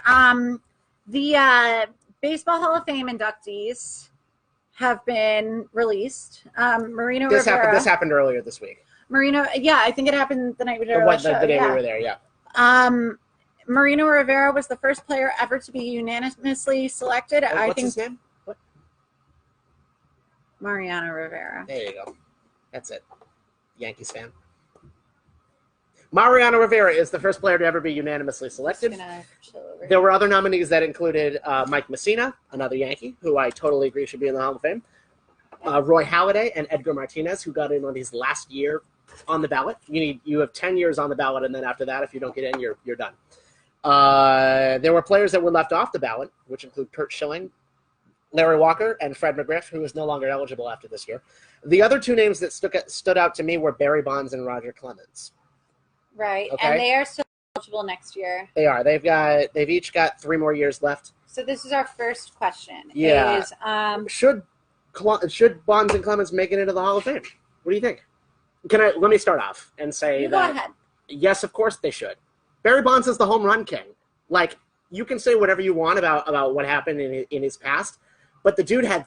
The Baseball Hall of Fame inductees have been released. Marino Rivera. This happened earlier this week. I think it happened the night we did our show. The day we were there, yeah. Marino Rivera was the first player ever to be unanimously selected. What's his name? Mariano Rivera. There you go. That's it. Yankees fan. Mariano Rivera is the first player to ever be unanimously selected. There were other nominees that included Mike Messina, another Yankee, who I totally agree should be in the Hall of Fame. Roy Halladay and Edgar Martinez, who got in on his last year on the ballot. You have 10 years on the ballot, and then after that, if you don't get in, you're done. There were players that were left off the ballot, which include Curt Schilling, Larry Walker, and Fred McGriff, who is no longer eligible after this year. The other two names that stood out to me were Barry Bonds and Roger Clemens. Right, okay? And they are still eligible next year. They are. They've each got 3 more years left. So this is our first question. Yeah. Should Bonds and Clemens make it into the Hall of Fame? What do you think? Let me start off and say go ahead. Yes, of course they should. Barry Bonds is the home run king. Like, you can say whatever you want about what happened in his past, but the dude has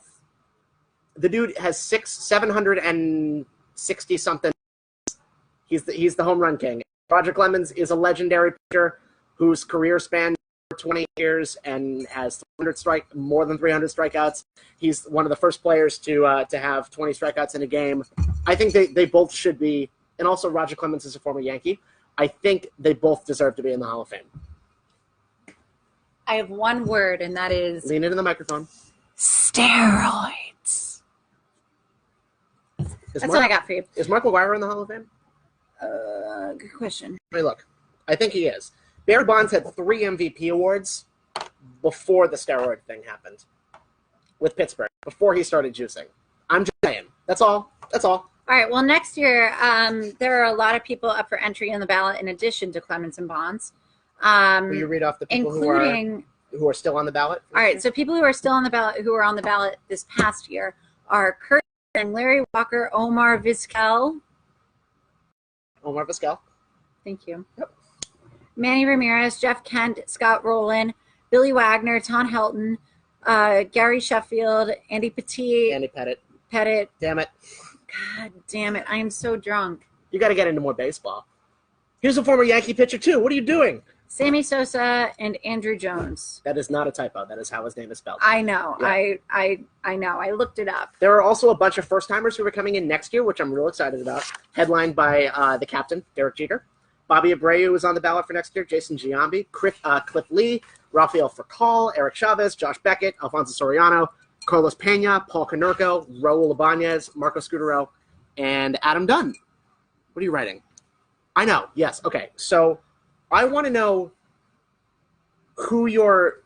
760 something. He's the home run king. Roger Clemens is a legendary pitcher whose career spanned 20 years and has more than 300 strikeouts. He's one of the first players to have 20 strikeouts in a game. I think they both should be, and also Roger Clemens is a former Yankee. I think they both deserve to be in the Hall of Fame. I have one word, and that is... Lean into the microphone. Steroids. That's what I got for you. Is Mark McGwire in the Hall of Fame? Good question. Hey, look. I think he is. Barry Bonds had 3 MVP awards before the steroid thing happened with Pittsburgh, before he started juicing. I'm just saying. That's all. That's all. All right. Well, next year, there are a lot of people up for entry on the ballot in addition to Clemens and Bonds. Will you read off the people including, who are still on the ballot? All right. So people who are still on the ballot, who are on the ballot this past year, are Kurt and Larry Walker, Omar Vizquel. Omar Vizquel. Thank you. Yep. Manny Ramirez, Jeff Kent, Scott Rowland, Billy Wagner, Tom Helton, Gary Sheffield, Andy Petit. Andy Pettit. Damn it. God damn it. I am so drunk. You got to get into more baseball. Here's a former Yankee pitcher, too. What are you doing? Sammy Sosa and Andrew Jones. That is not a typo. That is how his name is spelled. I know. Yeah. I know. I looked it up. There are also a bunch of first-timers who are coming in next year, which I'm real excited about, headlined by the captain, Derek Jeter. Bobby Abreu is on the ballot for next year, Jason Giambi, Cliff Lee, Rafael Furcal, Eric Chavez, Josh Beckett, Alfonso Soriano, Carlos Pena, Paul Konerko, Raul Ibanez, Marco Scudero, and Adam Dunn. What are you writing? I know. Yes. Okay. So I want to know who your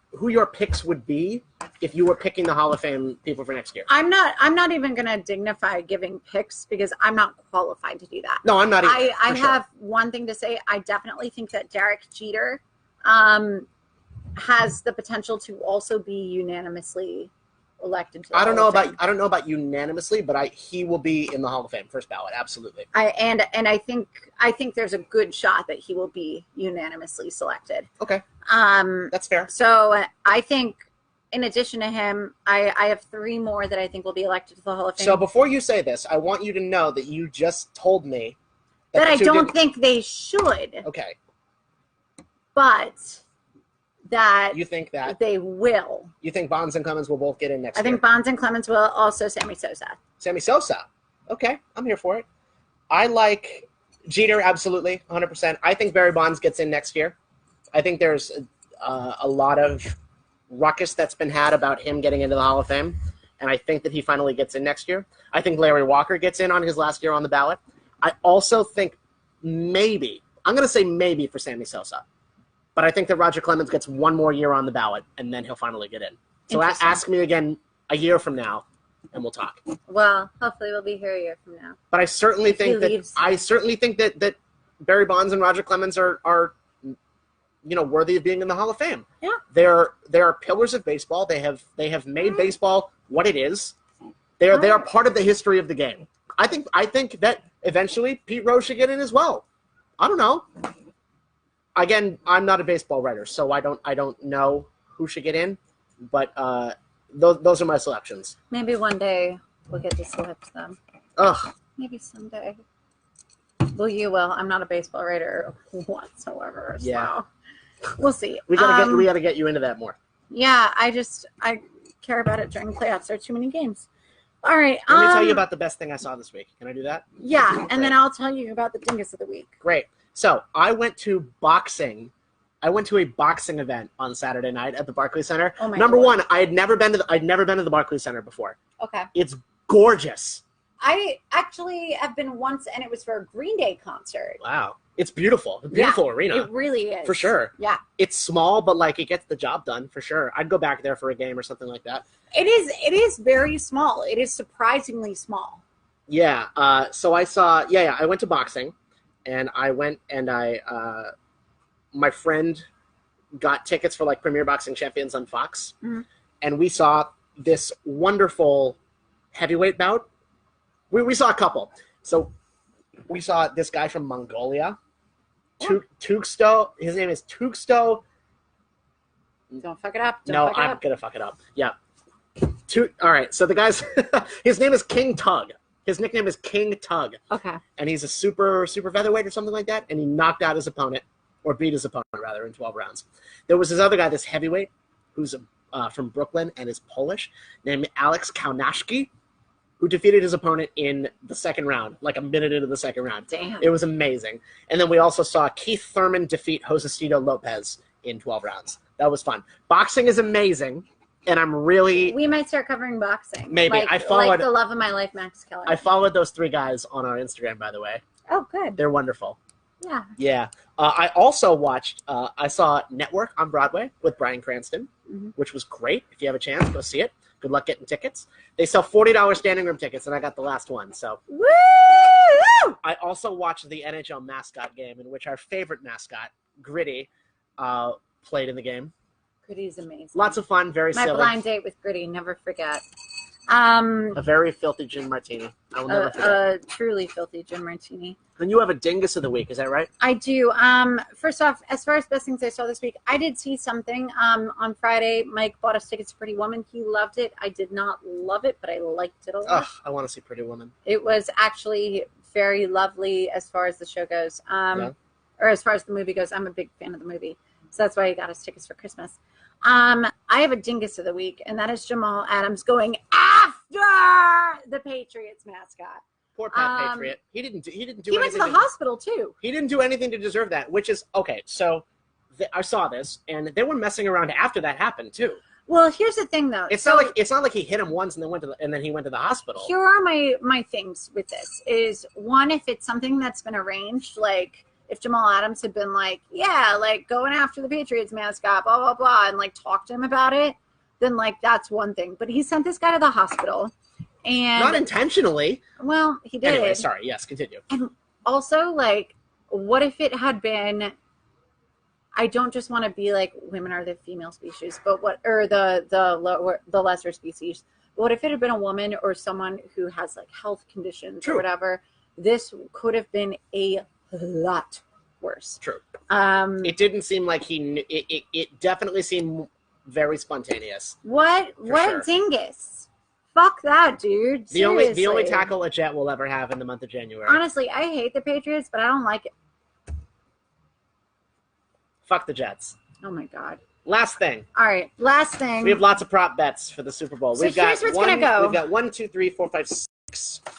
picks would be if you were picking the Hall of Fame people for next year. I'm not even going to dignify giving picks because I'm not qualified to do that. No, I'm not either. I have one thing to say. I definitely think that Derek Jeter has the potential to also be unanimously elected to the I don't know about unanimously, but he will be in the Hall of Fame first ballot. Absolutely. I think there's a good shot that he will be unanimously selected. Okay. That's fair. So I think in addition to him, I have 3 more that I think will be elected to the Hall of Fame. So before you say this, I want you to know that you just told me that I don't think they should. Okay. But that you think that they will. You think Bonds and Clemens will both get in next year? I think Bonds and Clemens will, also Sammy Sosa. Sammy Sosa. Okay, I'm here for it. I like Jeter, absolutely, 100%. I think Barry Bonds gets in next year. I think there's a lot of ruckus that's been had about him getting into the Hall of Fame, and I think that he finally gets in next year. I think Larry Walker gets in on his last year on the ballot. I also think maybe, I'm going to say maybe for Sammy Sosa, but I think that Roger Clemens gets 1 more year on the ballot, and then he'll finally get in. So ask me again a year from now, and we'll talk. Well, hopefully we'll be here a year from now. But I certainly think that Barry Bonds and Roger Clemens are worthy of being in the Hall of Fame. Yeah. They are pillars of baseball. They have made baseball what it is. They are part of the history of the game. I think that eventually Pete Rose should get in as well. I don't know. Again, I'm not a baseball writer, so I don't know who should get in, but those are my selections. Maybe one day we'll get to select them. Ugh. Maybe someday. Well, you will. I'm not a baseball writer whatsoever. So yeah. We'll see. We gotta get you into that more. Yeah, I care about it during playoffs. There are too many games. All right. Let me tell you about the best thing I saw this week. Can I do that? Yeah, and then I'll tell you about the dingus of the week. Great. So I went to boxing. I went to a boxing event on Saturday night at the Barclays Center. Oh my Number Lord. 1, I'd never been to the Barclays Center before. Okay. It's gorgeous. I actually have been once, and it was for a Green Day concert. Wow. It's beautiful. A beautiful arena. It really is. For sure. Yeah. It's small, but it gets the job done for sure. I'd go back there for a game or something like that. It is very small. It is surprisingly small. Yeah. So I saw. Yeah. I went to boxing, and I went and my friend got tickets for Premier Boxing Champions on Fox, and we saw this wonderful heavyweight bout. We saw a couple. So we saw this guy from Mongolia, Tuksto. His name is Tuksto. Don't fuck it up. I'm gonna fuck it up. Yeah. All right. So the guy's his name is King Tug. His nickname is King Tug. Okay. And he's a super featherweight or something like that. And he knocked out his opponent, or beat his opponent rather, in 12 rounds. There was this other guy, this heavyweight, who's from Brooklyn and is Polish, named Alex Kaunaszki, who defeated his opponent in the second round, a minute into the second round. Damn. It was amazing. And then we also saw Keith Thurman defeat Josecito Lopez in 12 rounds. That was fun. Boxing is amazing, and I'm really... We might start covering boxing. Maybe. I followed the love of my life, Max Keller. I followed those 3 guys on our Instagram, by the way. Oh, good. They're wonderful. Yeah. Yeah. I also watched, I saw Network on Broadway with Bryan Cranston, which was great. If you have a chance, go see it. Good luck getting tickets. They sell $40 standing room tickets, and I got the last one. So, woo! I also watched the NHL mascot game, in which our favorite mascot, Gritty, played in the game. Gritty's amazing. Lots of fun, very silly. My blind date with Gritty, never forget. A very filthy gin martini. I will never forget. A truly filthy gin martini. And you have a dingus of the week, is that right? I do. First off, as far as best things I saw this week, I did see something. On Friday, Mike bought us tickets to Pretty Woman. He loved it. I did not love it, but I liked it a lot. Ugh, I want to see Pretty Woman. It was actually very lovely as far as the show goes. Or as far as the movie goes. I'm a big fan of the movie. So that's why he got us tickets for Christmas. I have a dingus of the week, and that is Jamal Adams going after the Patriots mascot. Poor Pat Patriot. He didn't do He went anything. to the hospital too. He didn't do anything to deserve that, which is okay. So I saw this, and they were messing around after that happened too. Well, here's the thing, though. It's not like he hit him once and then he went to the hospital. Here are my things with this. Is one, if it's something that's been arranged, like if Jamal Adams had been like, yeah, like going after the Patriots mascot, blah, blah, blah, and like talk to him about it, then like that's one thing. But he sent this guy to the hospital. And not intentionally. Well, he did. Anyway, sorry. Yes, continue. And also, like, what if it had been, I don't just want to be like women are the female species, but the lesser species. But what if it had been a woman or someone who has like health conditions or whatever? This could have been a lot worse. True. It didn't seem like he knew. It definitely seemed very spontaneous. What a dingus. Fuck that, dude. The only tackle a Jet will ever have in the month of January. Honestly, I hate the Patriots, but I don't like it. Fuck the Jets. Oh my god. Last thing. All right, last thing. We have lots of prop bets for the Super Bowl. So here's what's gonna go. We've got 1, 2, 3, 4, 5, 6.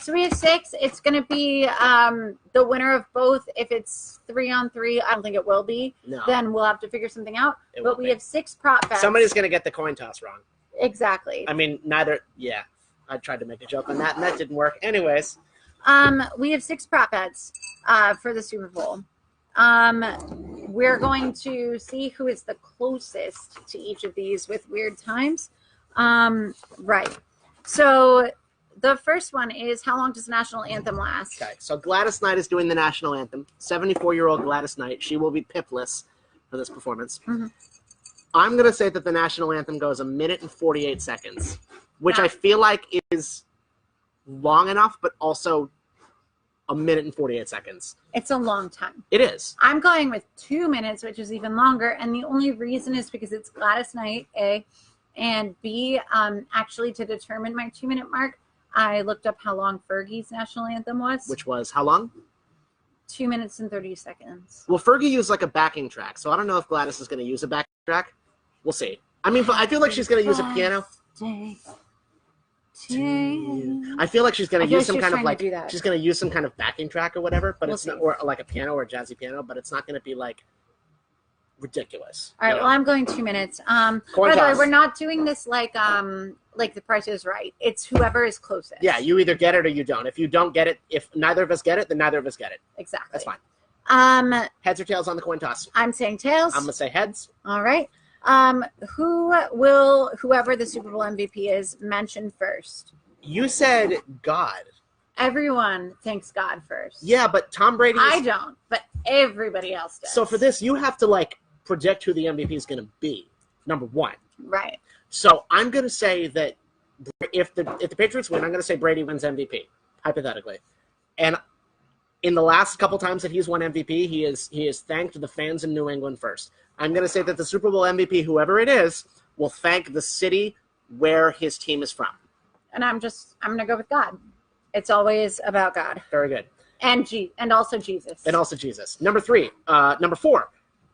So we have 6. It's gonna be the winner of both. If it's 3-on-3, I don't think it will be. No. Then we'll have to figure something out. But we have 6 prop bets. Somebody's gonna get the coin toss wrong. Exactly. I mean, neither. Yeah, I tried to make a joke on that, and that didn't work. Anyways, we have 6 prop bets for the Super Bowl. We're going to see who is the closest to each of these with weird times. Right. So the first one is, how long does the national anthem last? Okay. So Gladys Knight is doing the national anthem. 74-year-old Gladys Knight. She will be pipless for this performance. Mm-hmm. I'm going to say that the national anthem goes 1 minute and 48 seconds, which I feel like is long enough, but also 1 minute and 48 seconds. It's a long time. It is. I'm going with 2 minutes, which is even longer. And the only reason is because it's Gladys Knight, A, and B, actually to determine my 2-minute mark, I looked up how long Fergie's national anthem was. Which was how long? 2 minutes and 30 seconds. Well, Fergie used like a backing track, so I don't know if Gladys is going to use a backing track. We'll see. I mean, I feel like she's going to use a piano. I feel like she's going to use some kind of like, she's going to use some kind of backing track or whatever, but it's not, or like a piano or a jazzy piano, but it's not going to be like ridiculous. All right. Well, I'm going 2 minutes. By the way, we're not doing this like The Price is Right. It's whoever is closest. Yeah. You either get it or you don't. If you don't get it, if neither of us get it, then neither of us get it. Exactly. That's fine. Heads or tails on the coin toss? I'm saying tails. I'm going to say heads. All right. Whoever the Super Bowl MVP is, mention first? You said God. Everyone thinks God first. Yeah, but Tom Brady. I don't, but everybody else does. So for this, you have to like predict who the MVP is going to be. Number one. Right. So I'm going to say that if the Patriots win, I'm going to say Brady wins MVP, hypothetically. And in the last couple times that he's won MVP, he has thanked the fans in New England first. I'm going to say that the Super Bowl MVP, whoever it is, will thank the city where his team is from. And I'm going to go with God. It's always about God. Very good. And also Jesus. And also Jesus. Number 4,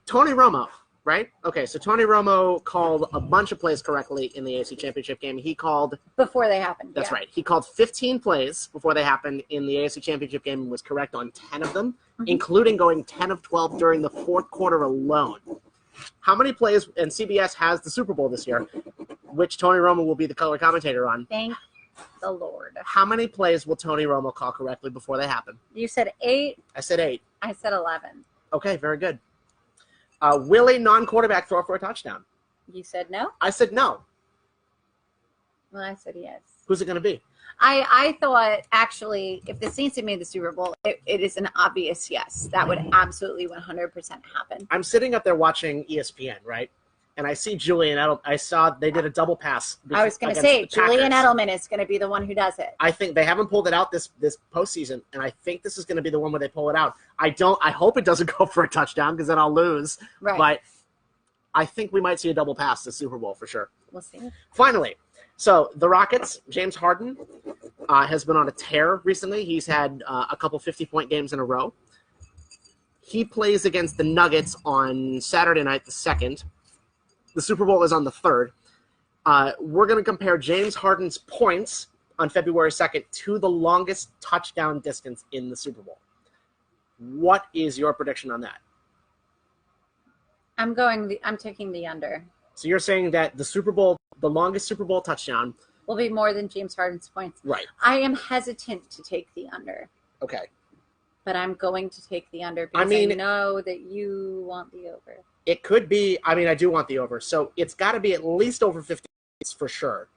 Tony Romo, right? Okay, so Tony Romo called a bunch of plays correctly in the AFC Championship game. He called... Before they happened. That's right. He called 15 plays before they happened in the AFC Championship game and was correct on 10 of them, including going 10 of 12 during the fourth quarter alone. How many plays, and CBS has the Super Bowl this year, which Tony Romo will be the color commentator on. Thank the Lord. How many plays will Tony Romo call correctly before they happen? You said 8. I said 8. I said 11. Okay, very good. Will a non-quarterback throw for a touchdown? You said no? I said no. Well, I said yes. Who's it going to be? I thought, actually, if the Saints had made the Super Bowl, it is an obvious yes. That would absolutely 100% happen. I'm sitting up there watching ESPN, right? And I see Julian Edelman. I saw they did a double pass. I was going to say, Julian Edelman is going to be the one who does it. I think they haven't pulled it out this postseason, and I think this is going to be the one where they pull it out. I hope it doesn't go for a touchdown because then I'll lose. Right. But I think we might see a double pass this Super Bowl for sure. We'll see. Finally, so the Rockets, James Harden has been on a tear recently. He's had a couple 50-point games in a row. He plays against the Nuggets on Saturday night, the 2nd. The Super Bowl is on the 3rd. We're going to compare James Harden's points on February 2nd to the longest touchdown distance in the Super Bowl. What is your prediction on that? I'm taking the under. So you're saying that the longest Super Bowl touchdown will be more than James Harden's points. Right. I am hesitant to take the under. Okay. But I'm going to take the under because I know that you want the over. It could be. I mean, I do want the over. So it's got to be at least over 50 for sure.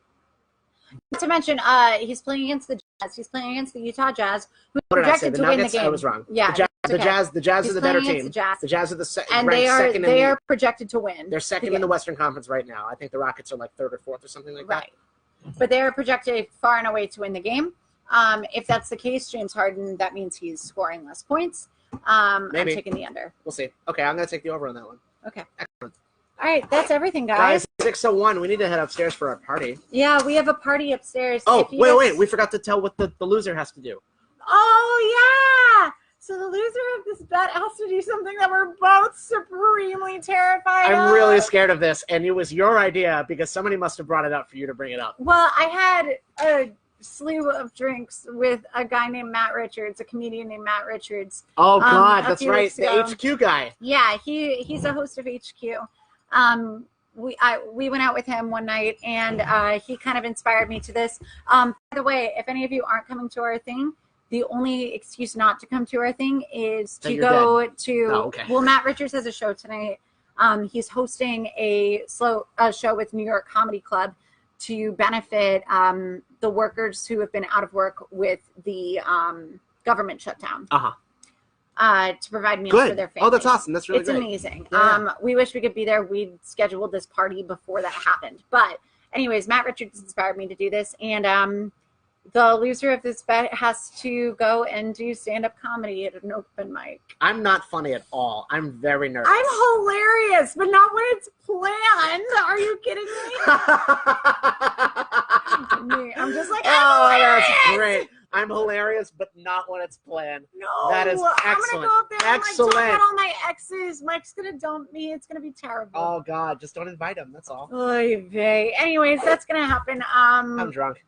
Not to mention, he's playing against the Jazz. He's playing against the Utah Jazz, who's what projected did I say? to win the game. I was wrong. Yeah, the Jazz are the better team. The Jazz are the second. And they are projected to win. They're second in the Western Conference right now. I think the Rockets are like 3rd or 4th or something like that. Right. But they are projected far and away to win the game. If that's the case, James Harden, that means he's scoring less points. Maybe. I'm taking the under. We'll see. Okay, I'm going to take the over on that one. Okay. Excellent. All right, that's everything, guys. 6:01. We need to head upstairs for our party. Yeah, we have a party upstairs. Oh, wait. We forgot to tell what the loser has to do. Oh, yeah. So the loser of this bet has to do something that we're both supremely terrified of. I'm really scared of this, and it was your idea because somebody must have brought it up for you to bring it up. Well, I had a slew of drinks with a guy named Matt Richards, a comedian named Matt Richards. Oh, God, that's right. The HQ guy. Yeah, he's a host of HQ. We went out with him one night, and he kind of inspired me to this. By the way, if any of you aren't coming to our thing, the only excuse not to come to our thing is to go to. Oh, okay. Well, Matt Richards has a show tonight. He's hosting a show with New York Comedy Club to benefit the workers who have been out of work with the government shutdown. To provide meals for their families. Oh, that's awesome. That's really great. It's amazing. Yeah. We wish we could be there. We scheduled this party before that happened. But anyways, Matt Richards inspired me to do this. And the loser of this bet has to go and do stand-up comedy at an open mic. I'm not funny at all. I'm very nervous. I'm hilarious, but not when it's planned. Are you kidding me? I'm just like, I'm hilarious. That's great. I'm hilarious, but not when it's planned. No, that is excellent. I'm gonna go up there and talk about all my exes. Mike's gonna dump me. It's gonna be terrible. Oh God, just don't invite him. That's all. Oy vey. Anyways, that's gonna happen. I'm drunk.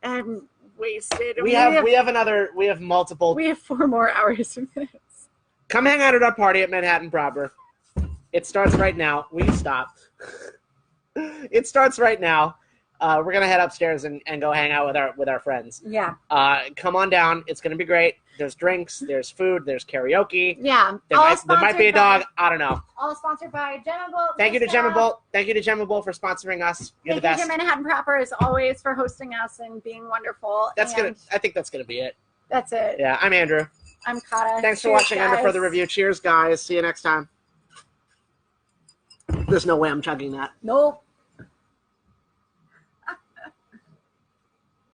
I'm wasted. We have multiple. We have 4 more hours of this. Come hang out at our party at Manhattan proper. It starts right now. Will you stop? It starts right now. We're gonna head upstairs and go hang out with our friends. Yeah. Come on down. It's gonna be great. There's drinks. There's food. There's karaoke. Yeah. There might be a dog. I don't know. All sponsored by Gemma Bolt. Thank you to Gemma Bolt. Thank you to Gemma Bolt for sponsoring us. You're the best. Thank you to Manhattan Proper as always for hosting us and being wonderful. I think that's gonna be it. That's it. Yeah. I'm Andrew. I'm Kata. Thanks for watching Under for the review. Cheers, guys. See you next time. There's no way I'm chugging that. Nope.